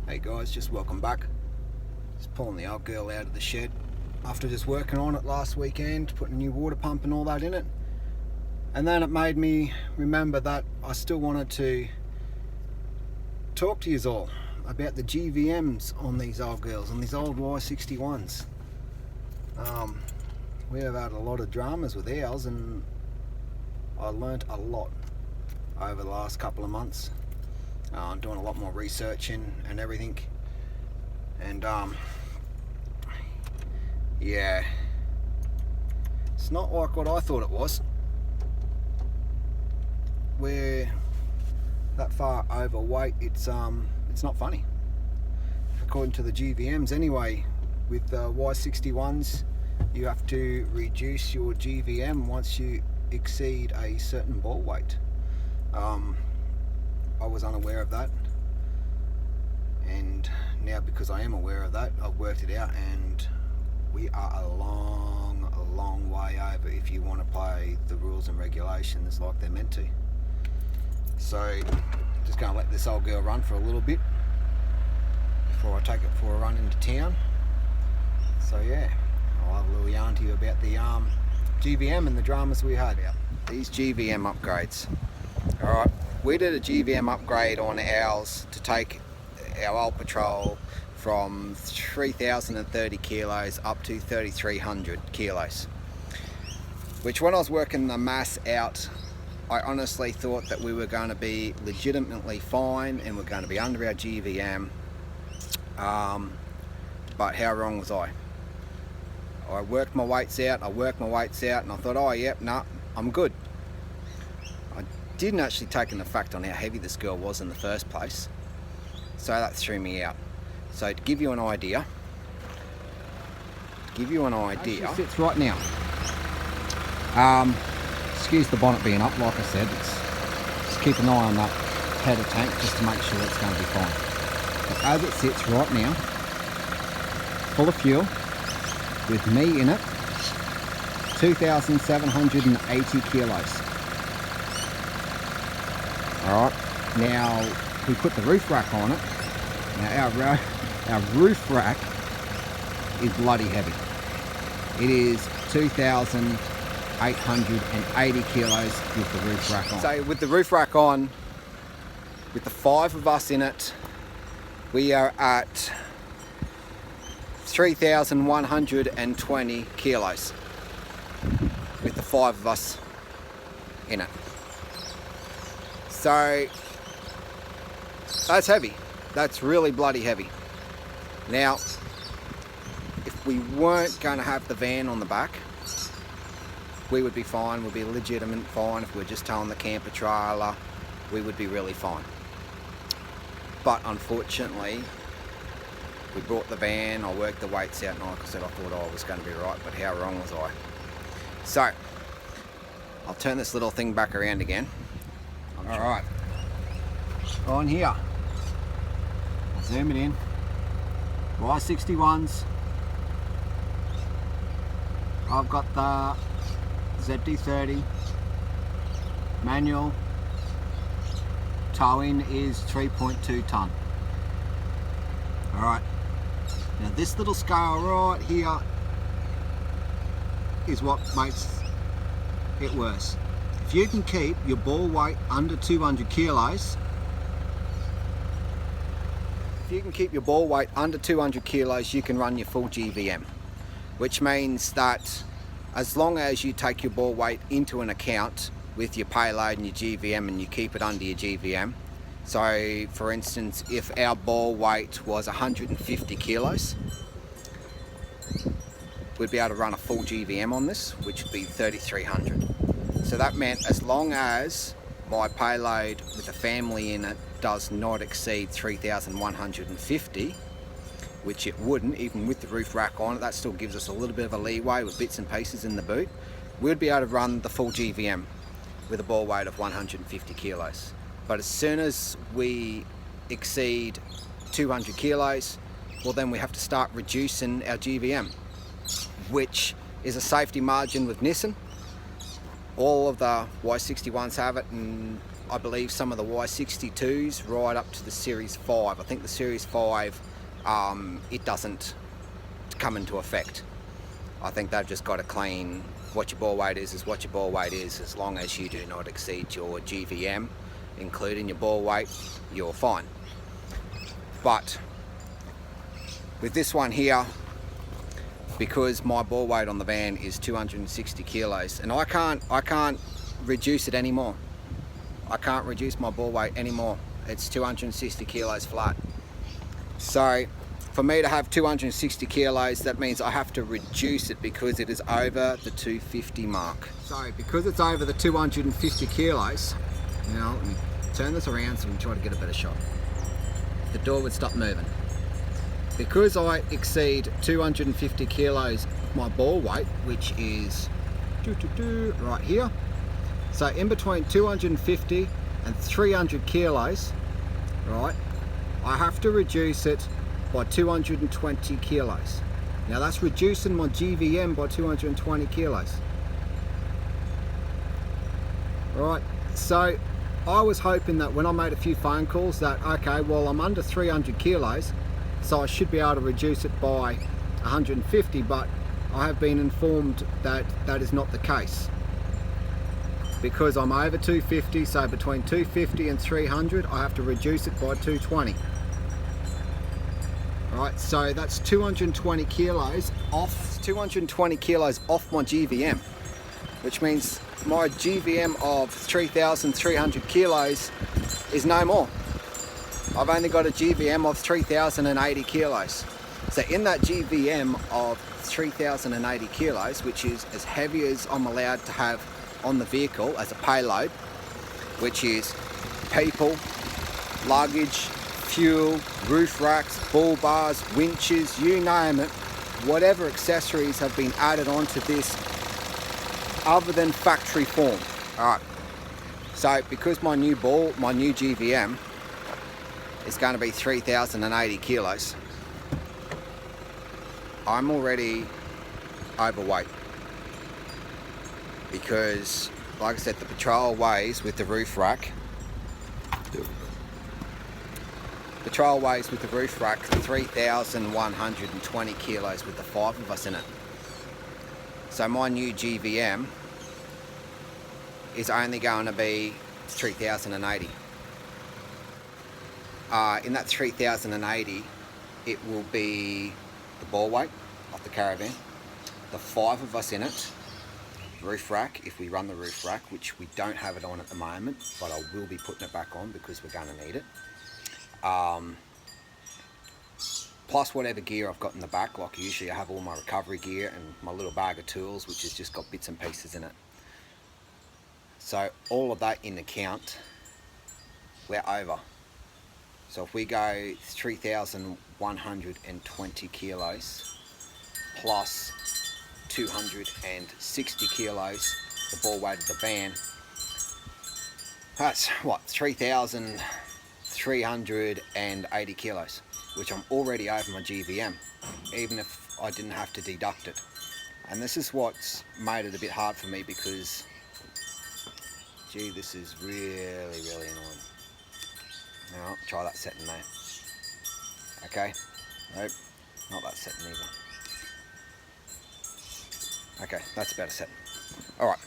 Hey guys, just welcome back. Just pulling the old girl out of the shed after just working on it last weekend, putting a new water pump and all that in it. And then it made me remember that I still wanted to talk to you all about the GVMs on these old girls, on these old Y61s. We have had a lot of dramas with ours, and I learnt a lot over the last couple of months. Doing a lot more research and everything, and yeah, it's not like what I thought it was. We're that far overweight, it's not funny, according to the GVMs anyway. With Y61s, you have to reduce your GVM once you exceed a certain ball weight. I was unaware of that, and now because I am aware of that, I've worked it out, and we are a long way over if you want to play the rules and regulations like they're meant to. So just going to let this old girl run for a little bit before I take it for a run into town. So yeah, I'll have a little yarn to you about the GVM and the dramas we had out. These GVM upgrades. Alright, we did a GVM upgrade on ours to take our old Patrol from 3,030 kilos up to 3,300 kilos. Which, when I was working the mass out, I honestly thought that we were going to be legitimately fine and we're going to be under our GVM. But how wrong was I? I worked my weights out, and I thought, oh yep, nah, I'm good. I didn't actually take in the fact on how heavy this girl was in the first place, so that threw me out. So to give you an idea, as she sits right now. Excuse the bonnet being up, like I said, just keep an eye on that header tank just to make sure it's going to be fine. But as it sits right now, full of fuel, with me in it, 2,780 kilos. Alright, now we put the roof rack on it. Now our roof rack is bloody heavy. It is 2,880 kilos with the roof rack on. So with the roof rack on, with the 5 of us in it, we are at 3,120 kilos with the 5 of us in it. So that's heavy. That's really bloody heavy. Now, if we weren't going to have the van on the back, we would be fine. We'd be legitimate fine. If we were just towing the camper trailer, we would be really fine. But unfortunately, we brought the van, I worked the weights out, and like I said, I thought I was going to be right, but how wrong was I? So, I'll turn this little thing back around again. Alright, on here, I'll zoom it in, Y61s, I've got the ZD30, manual, towing is 3.2 tonne. Alright, now this little scale right here is what makes it worse. If you can keep your ball weight under 200 kilos, you can run your full GVM, which means that as long as you take your ball weight into an account with your payload and your GVM and you keep it under your GVM. So for instance, if our ball weight was 150 kilos, we'd be able to run a full GVM on this, which would be 3,300. So that meant as long as my payload with a family in it does not exceed 3,150, which it wouldn't, even with the roof rack on it, that still gives us a little bit of a leeway with bits and pieces in the boot, we'd be able to run the full GVM with a ball weight of 150 kilos. But as soon as we exceed 200 kilos, well then we have to start reducing our GVM, which is a safety margin with Nissan. All of the Y61s have it, and I believe some of the Y62s right up to the Series 5. I think the Series 5, it doesn't come into effect. I think they've just got to clean what your bore weight is what your bore weight is. As long as you do not exceed your GVM, including your bore weight, you're fine. But with this one here, because my bore weight on the van is 260 kilos, and I can't reduce it anymore. I can't reduce my bore weight anymore. It's 260 kilos flat. So for me to have 260 kilos, that means I have to reduce it because it is over the 250 mark. So because it's over the 250 kilos, now let me turn this around so we can try to get a better shot. The door would stop moving. Because I exceed 250 kilos of my bore weight, which is right here. So in between 250 and 300 kilos, right, I have to reduce it by 220 kilos. Now that's reducing my GVM by 220 kilos. Right, so I was hoping that when I made a few phone calls that, okay, well, I'm under 300 kilos, so I should be able to reduce it by 150, but I have been informed that that is not the case. Because I'm over 250, so between 250 and 300, I have to reduce it by 220. Right, so that's 220 kilos off. 220 kilos off my GVM, which means my GVM of 3,300 kilos is no more. I've only got a GVM of 3,080 kilos. So in that GVM of 3,080 kilos, which is as heavy as I'm allowed to have on the vehicle as a payload, which is people, luggage, fuel, roof racks, bull bars, winches, you name it, whatever accessories have been added onto this other than factory form. Alright, so because my new GVM is going to be 3,080 kilos, I'm already overweight. Because, like I said, the Patrol weighs with the roof rack. Patrol weighs with the roof rack 3,120 kilos with the 5 of us in it. So my new GVM is only going to be 3,080. In that 3,080, it will be the bore weight of the caravan, the 5 of us in it, roof rack, if we run the roof rack, which we don't have it on at the moment, but I will be putting it back on because we're going to need it. Plus whatever gear I've got in the back, like usually I have all my recovery gear and my little bag of tools, which has just got bits and pieces in it. So all of that in account, we're over. So if we go 3,120 kilos plus 260 kilos, the bore weight of the van, that's what, 3,380 kilos, which I'm already over my GVM, even if I didn't have to deduct it. And this is what's made it a bit hard for me because, gee, this is really, really annoying. Now, try that setting there. Okay, nope, not that setting either. Okay, that's a better setting. Alright,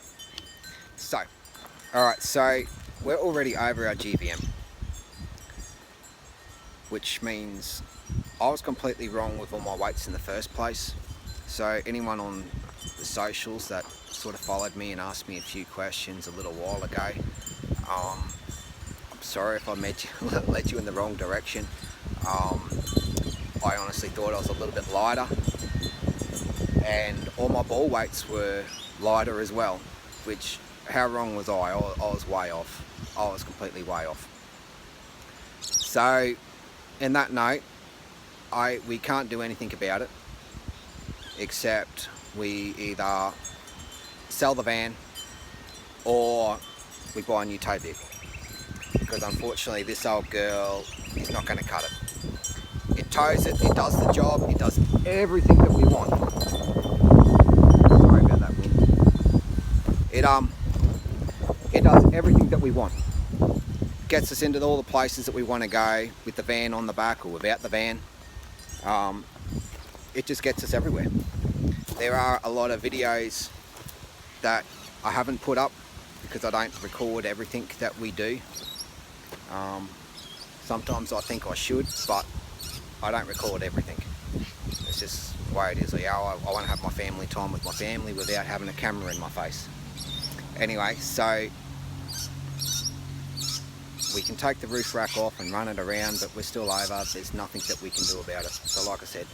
so we're already over our GVM, which means I was completely wrong with all my weights in the first place. So anyone on the socials that sort of followed me and asked me a few questions a little while ago, I'm sorry if I led you in the wrong direction. I honestly thought I was a little bit lighter, and all my ball weights were lighter as well, which, how wrong was I? I was way off. I was completely way off. So in that note, we can't do anything about it except we either sell the van or we buy a new tow vehicle, because unfortunately this old girl is not going to cut it. It tows it, it does the job, it does everything that we want. Sorry about that wind. It does everything that we want. gets us into all the places that we want to go with the van on the back or without the van. It just gets us everywhere. There are a lot of videos that I haven't put up because I don't record everything that we do. Sometimes I think I should, but I don't record everything. It's just the way it is. I want to have my family time with my family without having a camera in my face. Anyway, so we can take the roof rack off and run it around, but we're still over. There's nothing that we can do about it. So like I said,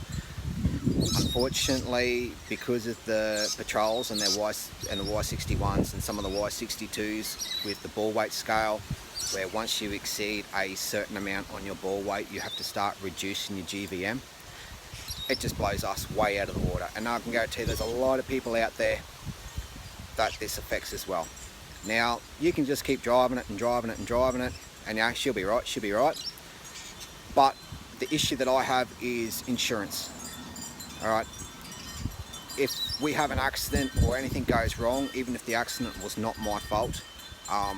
unfortunately, because of the Patrols and the Y61s and some of the Y62s with the ball weight scale, where once you exceed a certain amount on your ball weight, you have to start reducing your GVM. It just blows us way out of the water. And I can guarantee you there's a lot of people out there that this affects as well. Now, you can just keep driving it and driving it and driving it, and yeah, she'll be right, she'll be right. But the issue that I have is insurance. Alright, if we have an accident or anything goes wrong, even if the accident was not my fault,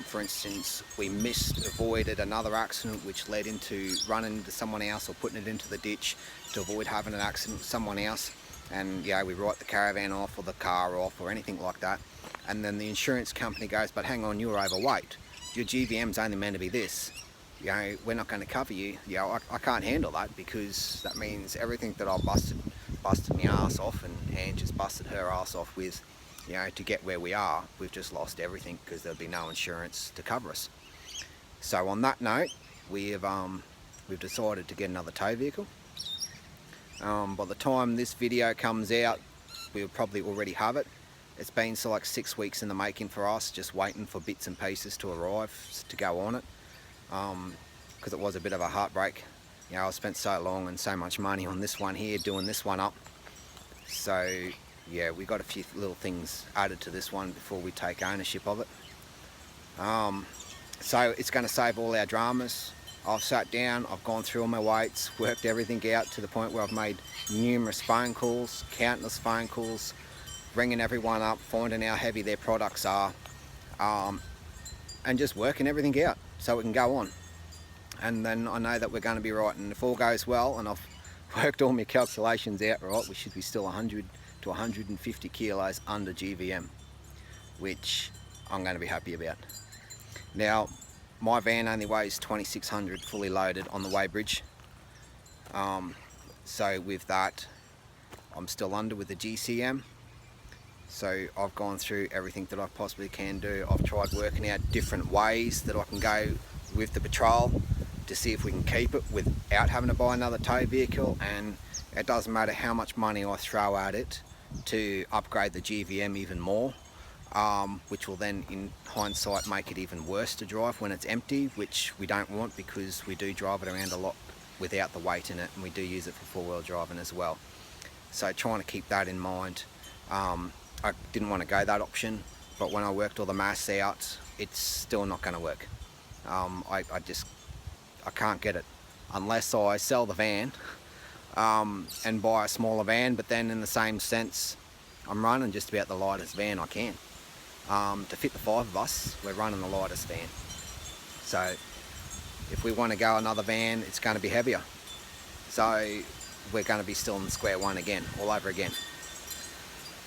for instance, we avoided another accident which led into running into someone else or putting it into the ditch to avoid having an accident with someone else, and yeah, we write the caravan off or the car off or anything like that, and then the insurance company goes, but hang on, you're overweight, your GVM's only meant to be this, you know, we're not going to cover you. You know, I can't handle that, because that means everything that I busted my ass off, and Anne just busted her ass off with, you know, to get where we are, we've just lost everything because there'll be no insurance to cover us. So on that note, we've decided to get another tow vehicle. By the time this video comes out, we'll probably already have it. It's been so like 6 weeks in the making for us, just waiting for bits and pieces to arrive to go on it, because it was a bit of a heartbreak. You know, I spent so long and so much money on this one here, doing this one up. So yeah, we got a few little things added to this one before we take ownership of it. So it's going to save all our dramas. I've sat down, I've gone through all my weights, worked everything out to the point where I've made numerous phone calls, countless phone calls, ringing everyone up, finding how heavy their products are, and just working everything out so we can go on. And then I know that we're going to be right, and if all goes well and I've worked all my calculations out right, we should be still 100 to 150 kilos under GVM, which I'm going to be happy about. Now, my van only weighs 2600 fully loaded on the weighbridge, so with that I'm still under with the GCM. So I've gone through everything that I possibly can do. I've tried working out different ways that I can go with the Patrol to see if we can keep it without having to buy another tow vehicle, and it doesn't matter how much money I throw at it to upgrade the GVM even more, which will then in hindsight make it even worse to drive when it's empty, which we don't want, because we do drive it around a lot without the weight in it, and we do use it for four-wheel driving as well. So trying to keep that in mind. I didn't want to go that option, but when I worked all the maths out, it's still not going to work. I can't get it unless I sell the van and buy a smaller van, but then in the same sense I'm running just about the lightest van I can. To fit the 5 of us, we're running the lightest van. So if we want to go another van, it's going to be heavier. So we're going to be still in square one again, all over again.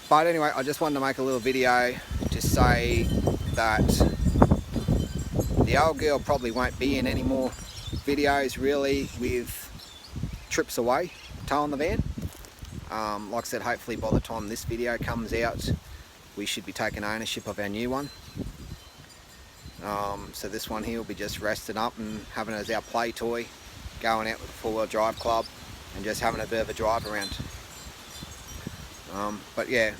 But anyway, I just wanted to make a little video to say that the old girl probably won't be in any more videos really with trips away towing the van. Like I said, hopefully by the time this video comes out, we should be taking ownership of our new one. So this one here will be just resting up and having it as our play toy, going out with a four-wheel drive club and just having a bit of a drive around. But yeah,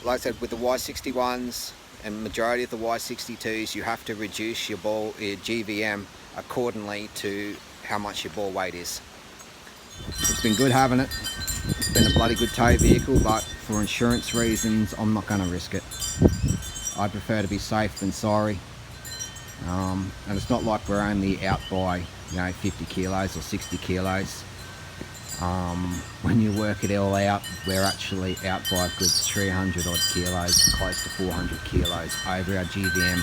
like I said, with the Y61s and majority of the Y62s, you have to reduce your GVM accordingly to how much your ball weight is. It's been good having it. It's been a bloody good tow vehicle, but for insurance reasons, I'm not going to risk it. I prefer to be safe than sorry. And it's not like we're only out by, 50 kilos or 60 kilos. When you work it all out, we're actually out by a good 300 odd kilos, close to 400 kilos over our GVM.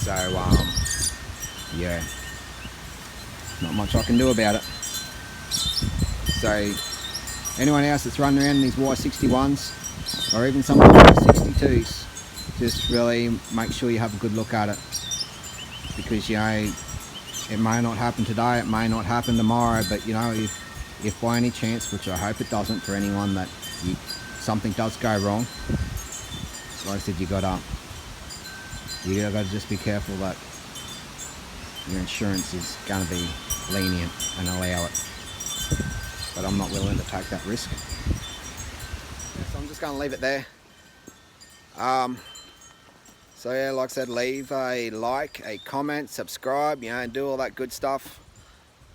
So yeah, not much I can do about it. So anyone else that's running around in these Y61s or even some of the Y62s, just really make sure you have a good look at it, because you know, it may not happen today, it may not happen tomorrow, but you know, if by any chance, which I hope it doesn't for anyone, that something does go wrong, like I said, you gotta just be careful that your insurance is gonna be lenient and allow it. But I'm not willing to take that risk. So I'm just gonna leave it there. So yeah, like I said, leave a like, a comment, subscribe, you know, and do all that good stuff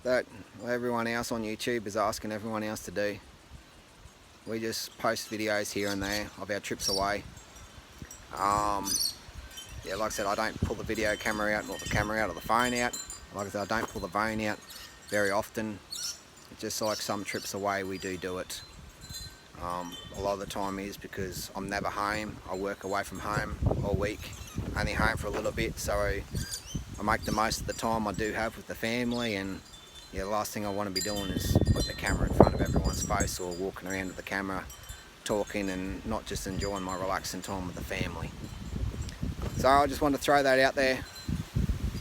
that everyone else on YouTube is asking everyone else to do. We just post videos here and there of our trips away. Yeah, like I said, I don't pull the video camera out, or the camera out, or the phone out. Like I said, I don't pull the phone out very often. It's just like some trips away we do it. A lot of the time is because I'm never home. I work away from home all week, only home for a little bit, so I make the most of the time I do have with the family. And yeah, the last thing I want to be doing is putting the camera in front of everyone's face or walking around with the camera talking and not just enjoying my relaxing time with the family. So I just want to throw that out there.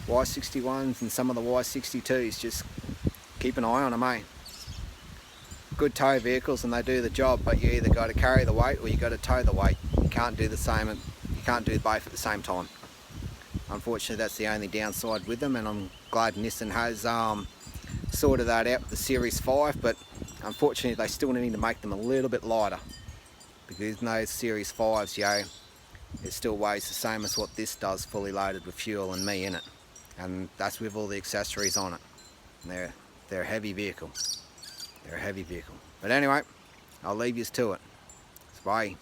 Y61s and some of the Y62s, just keep an eye on them, eh? Good tow vehicles and they do the job, but you either got to carry the weight or you got to tow the weight. You can't do both at the same time. Unfortunately, that's the only downside with them, and I'm glad Nissan has sorted that out with the Series 5, but unfortunately they still need to make them a little bit lighter, because in those Series 5s, yo, it still weighs the same as what this does, fully loaded with fuel and me in it, and that's with all the accessories on it. And they're a heavy vehicle. They're a heavy vehicle. But anyway, I'll leave you to it. Bye.